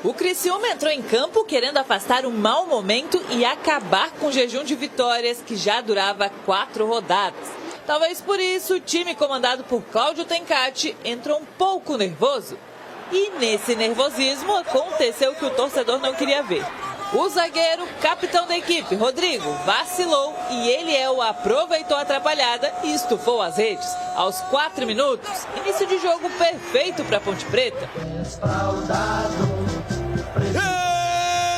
O Criciúma entrou em campo querendo afastar um mau momento e acabar com o jejum de vitórias que já durava 4 rodadas. Talvez por isso o time comandado por Cláudio Tencati entrou um pouco nervoso. E nesse nervosismo aconteceu o que o torcedor não queria ver. O zagueiro, capitão da equipe, Rodrigo, vacilou e Eliel aproveitou a atrapalhada e estufou as redes. Aos 4 minutos, início de jogo perfeito para a Ponte Preta.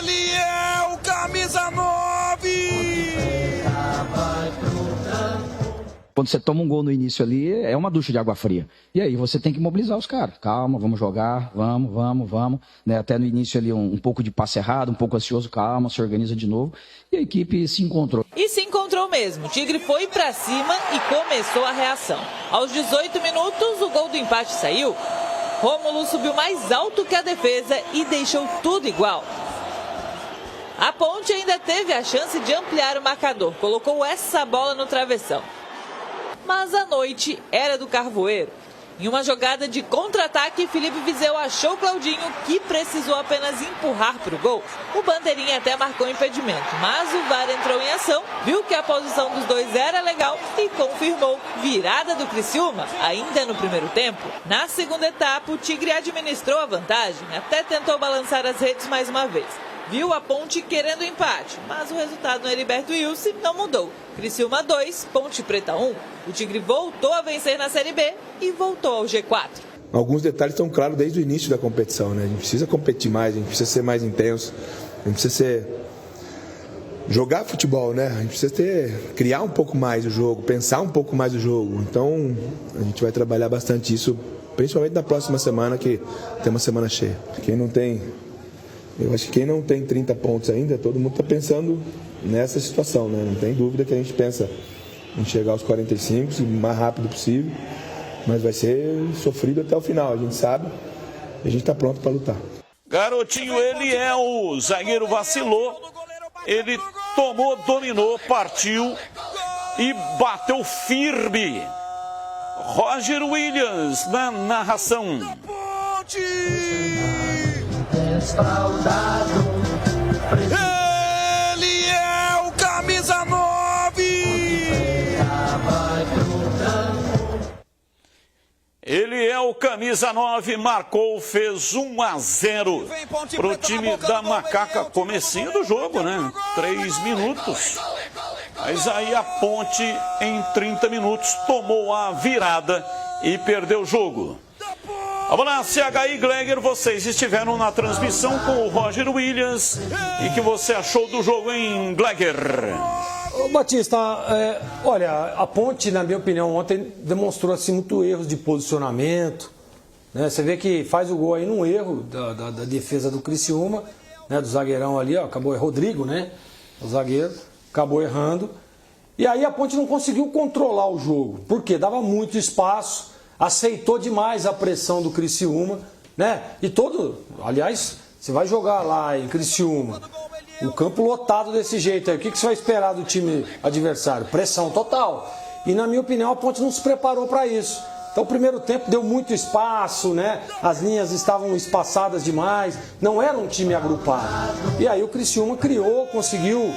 Eliel, camisa 9! Quando você toma um gol no início ali, é uma ducha de água fria. E aí você tem que mobilizar os caras. Calma, vamos jogar, vamos. Né? Até no início ali um pouco de passe errado, um pouco ansioso, calma, se organiza de novo. E a equipe se encontrou. E se encontrou mesmo. O Tigre foi pra cima e começou a reação. Aos 18 minutos, o gol do empate saiu. Rômulo subiu mais alto que a defesa e deixou tudo igual. A Ponte ainda teve a chance de ampliar o marcador. Colocou essa bola no travessão. Mas a noite era do Carvoeiro. Em uma jogada de contra-ataque, Felipe Viseu achou Claudinho, que precisou apenas empurrar para o gol. O bandeirinha até marcou impedimento, mas o VAR entrou em ação, viu que a posição dos dois era legal e confirmou virada do Criciúma, ainda no primeiro tempo. Na segunda etapa, o Tigre administrou a vantagem, até tentou balançar as redes mais uma vez. Viu a Ponte querendo empate, mas o resultado no Heriberto Wilson não mudou. Criciúma 2, Ponte Preta 1. O Tigre voltou a vencer na Série B e voltou ao G4. Alguns detalhes estão claros desde o início da competição, né? A gente precisa competir mais, a gente precisa ser mais intenso, a gente precisa jogar futebol, né? A gente precisa criar um pouco mais o jogo, pensar um pouco mais o jogo. Então, a gente vai trabalhar bastante isso, principalmente na próxima semana, que tem uma semana cheia. Eu acho que quem não tem 30 pontos ainda, todo mundo está pensando nessa situação, né? Não tem dúvida que a gente pensa em chegar aos 45 o mais rápido possível, mas vai ser sofrido até o final, a gente sabe, e a gente está pronto para lutar. Garotinho Eliel, zagueiro vacilou, ele tomou, dominou, partiu e bateu firme. Roger Williams na narração. Eliel, camisa 9! Eliel, camisa 9, marcou, fez 1-0 para o time da Macaca. Comecinho do jogo, né? 3 minutos. Mas aí a Ponte, em 30 minutos, tomou a virada e perdeu o jogo. Vamos lá, CHI Gleger, vocês estiveram na transmissão com o Roger Williams. E o que você achou do jogo em Gleger? Ô Batista, olha, a Ponte, na minha opinião, ontem demonstrou assim, muito erros de posicionamento. Né? Você vê que faz o gol aí num erro da defesa do Criciúma, né? Do zagueirão ali, ó, acabou, é Rodrigo, né? O zagueiro, acabou errando. E aí a Ponte não conseguiu controlar o jogo, porque dava muito espaço. Aceitou demais a pressão do Criciúma, né? E aliás, você vai jogar lá em Criciúma, o campo lotado desse jeito aí, o que você vai esperar do time adversário? Pressão total. E na minha opinião a Ponte não se preparou para isso. Então o primeiro tempo deu muito espaço, né? As linhas estavam espaçadas demais, não era um time agrupado. E aí o Criciúma criou, conseguiu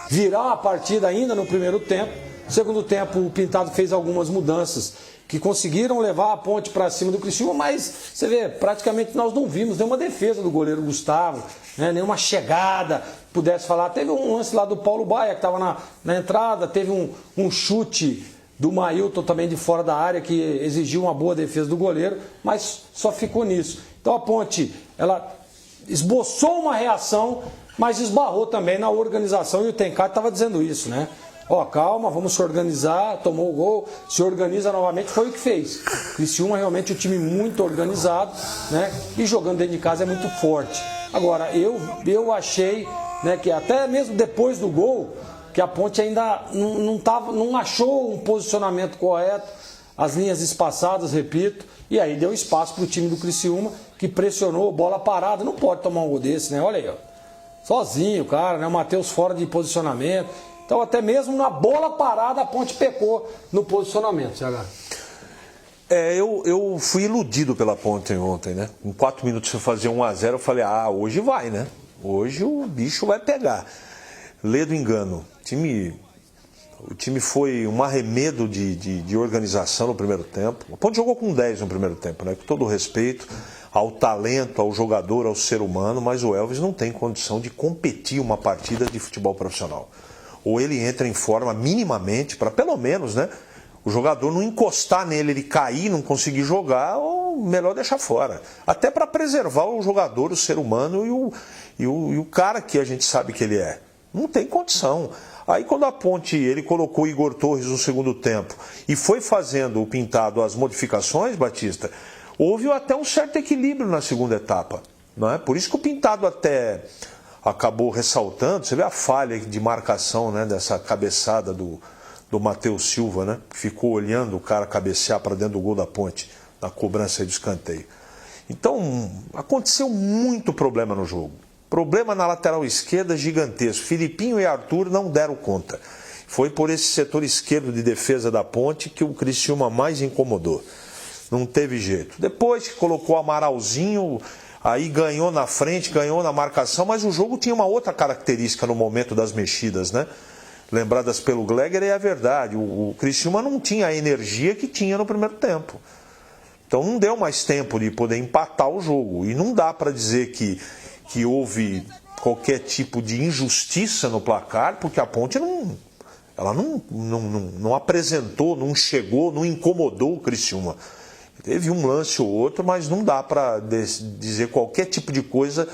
virar a partida ainda no primeiro tempo. No segundo tempo o Pintado fez algumas mudanças que conseguiram levar a Ponte para cima do Criciúma, mas você vê, praticamente nós não vimos nenhuma defesa do goleiro Gustavo, né, nenhuma chegada, pudesse falar. Teve um lance lá do Paulo Baia, que estava na entrada, teve um chute do Mailton também de fora da área, que exigiu uma boa defesa do goleiro, mas só ficou nisso. Então a Ponte, ela esboçou uma reação, mas esbarrou também na organização, e o Tencati estava dizendo isso, né? Ó, calma, vamos se organizar, tomou o gol, se organiza novamente, foi o que fez. Criciúma realmente é um time muito organizado, né? E jogando dentro de casa é muito forte. Agora, eu achei, né, que até mesmo depois do gol, que a Ponte ainda não achou um posicionamento correto, as linhas espaçadas, repito, e aí deu espaço para o time do Criciúma, que pressionou, bola parada, não pode tomar um gol desse, né? Olha aí, ó. Sozinho, cara, né? O Matheus fora de posicionamento. Então, até mesmo na bola parada, a Ponte pecou no posicionamento, CH. Eu fui iludido pela Ponte ontem, né? Em 4 minutos você fazia 1-0, eu falei, hoje vai, né? Hoje o bicho vai pegar. Lê do engano. O time foi um arremedo de organização no primeiro tempo. A Ponte jogou com 10 no primeiro tempo, né? Com todo o respeito ao talento, ao jogador, ao ser humano, mas o Elvis não tem condição de competir uma partida de futebol profissional. Ou ele entra em forma minimamente para, pelo menos, né? O jogador não encostar nele, ele cair, não conseguir jogar, ou melhor deixar fora. Até para preservar o jogador, o ser humano e o cara que a gente sabe que ele é. Não tem condição. Aí quando a Ponte, ele colocou o Igor Torres no segundo tempo e foi fazendo o Pintado as modificações, Batista, houve até um certo equilíbrio na segunda etapa. Não é? Por isso que o Pintado até acabou ressaltando, você vê a falha de marcação, né, dessa cabeçada do Matheus Silva, né, que ficou olhando o cara cabecear para dentro do gol da Ponte, na cobrança de escanteio. Então, aconteceu muito problema no jogo. Problema na lateral esquerda gigantesco. Filipinho e Arthur não deram conta. Foi por esse setor esquerdo de defesa da Ponte que o Criciúma mais incomodou. Não teve jeito. Depois que colocou o Amaralzinho, aí ganhou na frente, ganhou na marcação, mas o jogo tinha uma outra característica no momento das mexidas, né? Lembradas pelo Gleger, é a verdade. O Criciúma não tinha a energia que tinha no primeiro tempo. Então não deu mais tempo de poder empatar o jogo. E não dá para dizer que houve qualquer tipo de injustiça no placar, porque a Ponte não apresentou, não chegou, não incomodou o Criciúma. Teve um lance ou outro, mas não dá para dizer qualquer tipo de coisa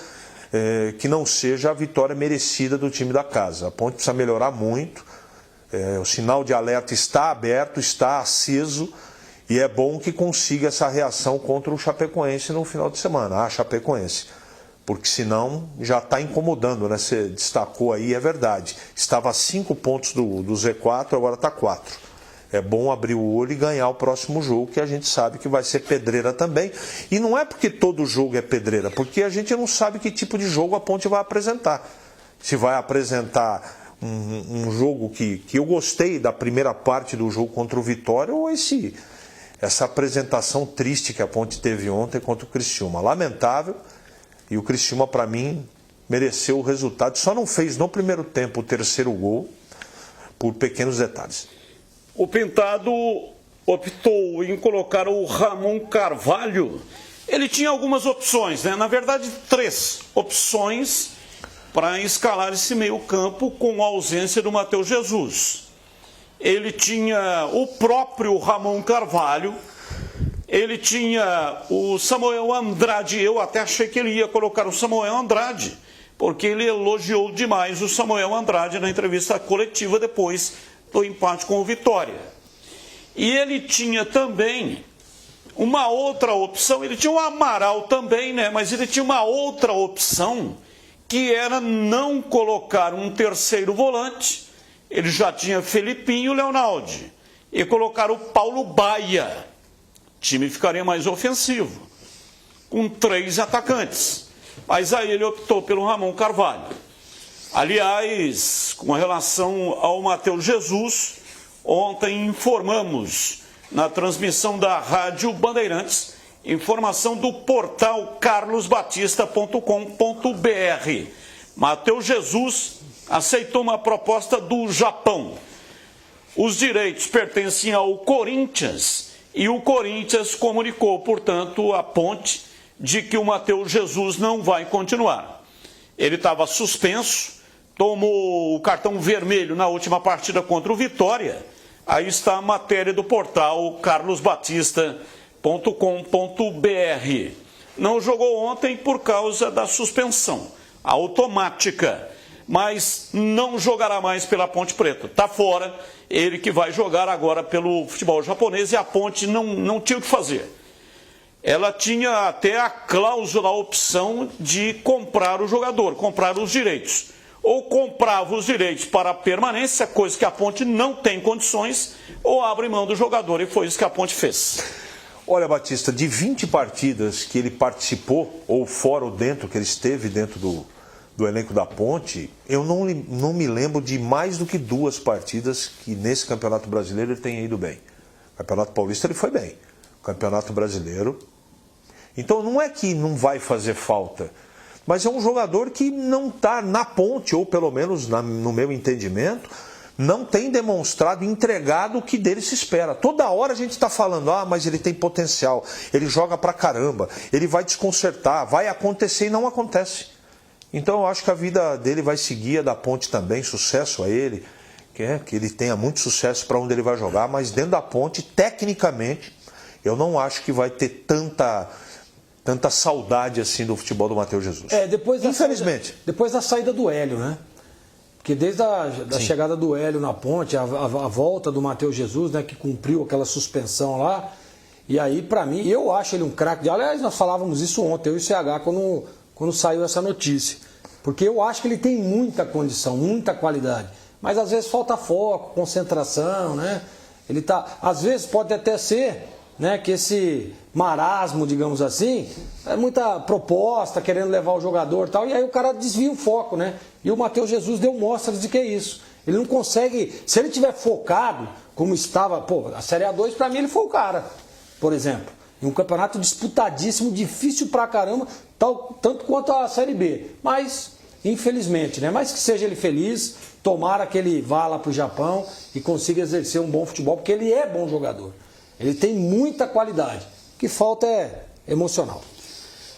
que não seja a vitória merecida do time da casa. A Ponte precisa melhorar muito, o sinal de alerta está aberto, está aceso, e é bom que consiga essa reação contra o Chapecoense no final de semana, a Chapecoense. Porque senão já está incomodando, né? Você destacou aí, é verdade. Estava a 5 pontos do Z4, agora está 4. É bom abrir o olho e ganhar o próximo jogo, que a gente sabe que vai ser pedreira também. E não é porque todo jogo é pedreira, porque a gente não sabe que tipo de jogo a Ponte vai apresentar. Se vai apresentar um jogo que eu gostei da primeira parte do jogo contra o Vitória, ou essa apresentação triste que a Ponte teve ontem contra o Criciúma. Lamentável. E o Criciúma, para mim, mereceu o resultado. Só não fez no primeiro tempo o terceiro gol por pequenos detalhes. O Pintado optou em colocar o Ramon Carvalho. Ele tinha algumas opções, né? Na verdade, 3 opções para escalar esse meio-campo com a ausência do Matheus Jesus. Ele tinha o próprio Ramon Carvalho. Ele tinha o Samuel Andrade. Eu até achei que ele ia colocar o Samuel Andrade, porque ele elogiou demais o Samuel Andrade na entrevista coletiva depois do empate com o Vitória. E ele tinha também uma outra opção, ele tinha o Amaral também, né? Mas ele tinha uma outra opção, que era não colocar um terceiro volante. Ele já tinha Felipinho e Leonaldi, e colocar o Paulo Baia. O time ficaria mais ofensivo, com 3 atacantes. Mas aí ele optou pelo Ramon Carvalho. Aliás, com relação ao Matheus Jesus, ontem informamos na transmissão da Rádio Bandeirantes, informação do portal carlosbatista.com.br. Matheus Jesus aceitou uma proposta do Japão. Os direitos pertencem ao Corinthians. E o Corinthians comunicou, portanto, à Ponte de que o Matheus Jesus não vai continuar. Ele estava suspenso, tomou o cartão vermelho na última partida contra o Vitória. Aí está a matéria do portal carlosbatista.com.br. Não jogou ontem por causa da suspensão automática, mas não jogará mais pela Ponte Preta. Está fora. Ele que vai jogar agora pelo futebol japonês, e a Ponte não tinha o que fazer. Ela tinha até a cláusula, a opção de comprar o jogador, comprar os direitos. Ou comprava os direitos para a permanência, coisa que a Ponte não tem condições, ou abre mão do jogador, e foi isso que a Ponte fez. Olha, Batista, de 20 partidas que ele participou, ou fora ou dentro, que ele esteve dentro do elenco da Ponte, eu não me lembro de mais do que 2 partidas que nesse Campeonato Brasileiro ele tenha ido bem. No Campeonato Paulista ele foi bem. Campeonato Brasileiro. Então não é que não vai fazer falta, mas é um jogador que não está na ponte, ou pelo menos no meu entendimento, não tem demonstrado, entregado o que dele se espera. Toda hora a gente está falando, mas ele tem potencial, ele joga pra caramba, ele vai desconcertar, vai acontecer e não acontece. Então eu acho que a vida dele vai seguir, a da Ponte também, sucesso a ele, que ele tenha muito sucesso para onde ele vai jogar, mas dentro da Ponte, tecnicamente, eu não acho que vai ter tanta saudade assim do futebol do Matheus Jesus. Infelizmente. Depois da saída do Hélio, né? Porque desde a chegada do Hélio na Ponte, a volta do Matheus Jesus, né, que cumpriu aquela suspensão lá, e aí, pra mim, eu acho ele um craque. Aliás, nós falávamos isso ontem, eu e o CH, quando saiu essa notícia. Porque eu acho que ele tem muita condição, muita qualidade. Mas às vezes falta foco, concentração, né? Ele tá, às vezes pode até ser, né, que esse marasmo, digamos assim, é muita proposta, querendo levar o jogador e tal, e aí o cara desvia o foco, né? E o Matheus Jesus deu mostras de que é isso. Ele não consegue, se ele tiver focado, como estava, a Série A2, pra mim ele foi o cara, por exemplo. Em um campeonato disputadíssimo, difícil pra caramba, tanto quanto a Série B. Mas, infelizmente, né? Mas que seja ele feliz, tomara que ele vá lá pro Japão e consiga exercer um bom futebol, porque ele é bom jogador. Ele tem muita qualidade. O que falta é emocional.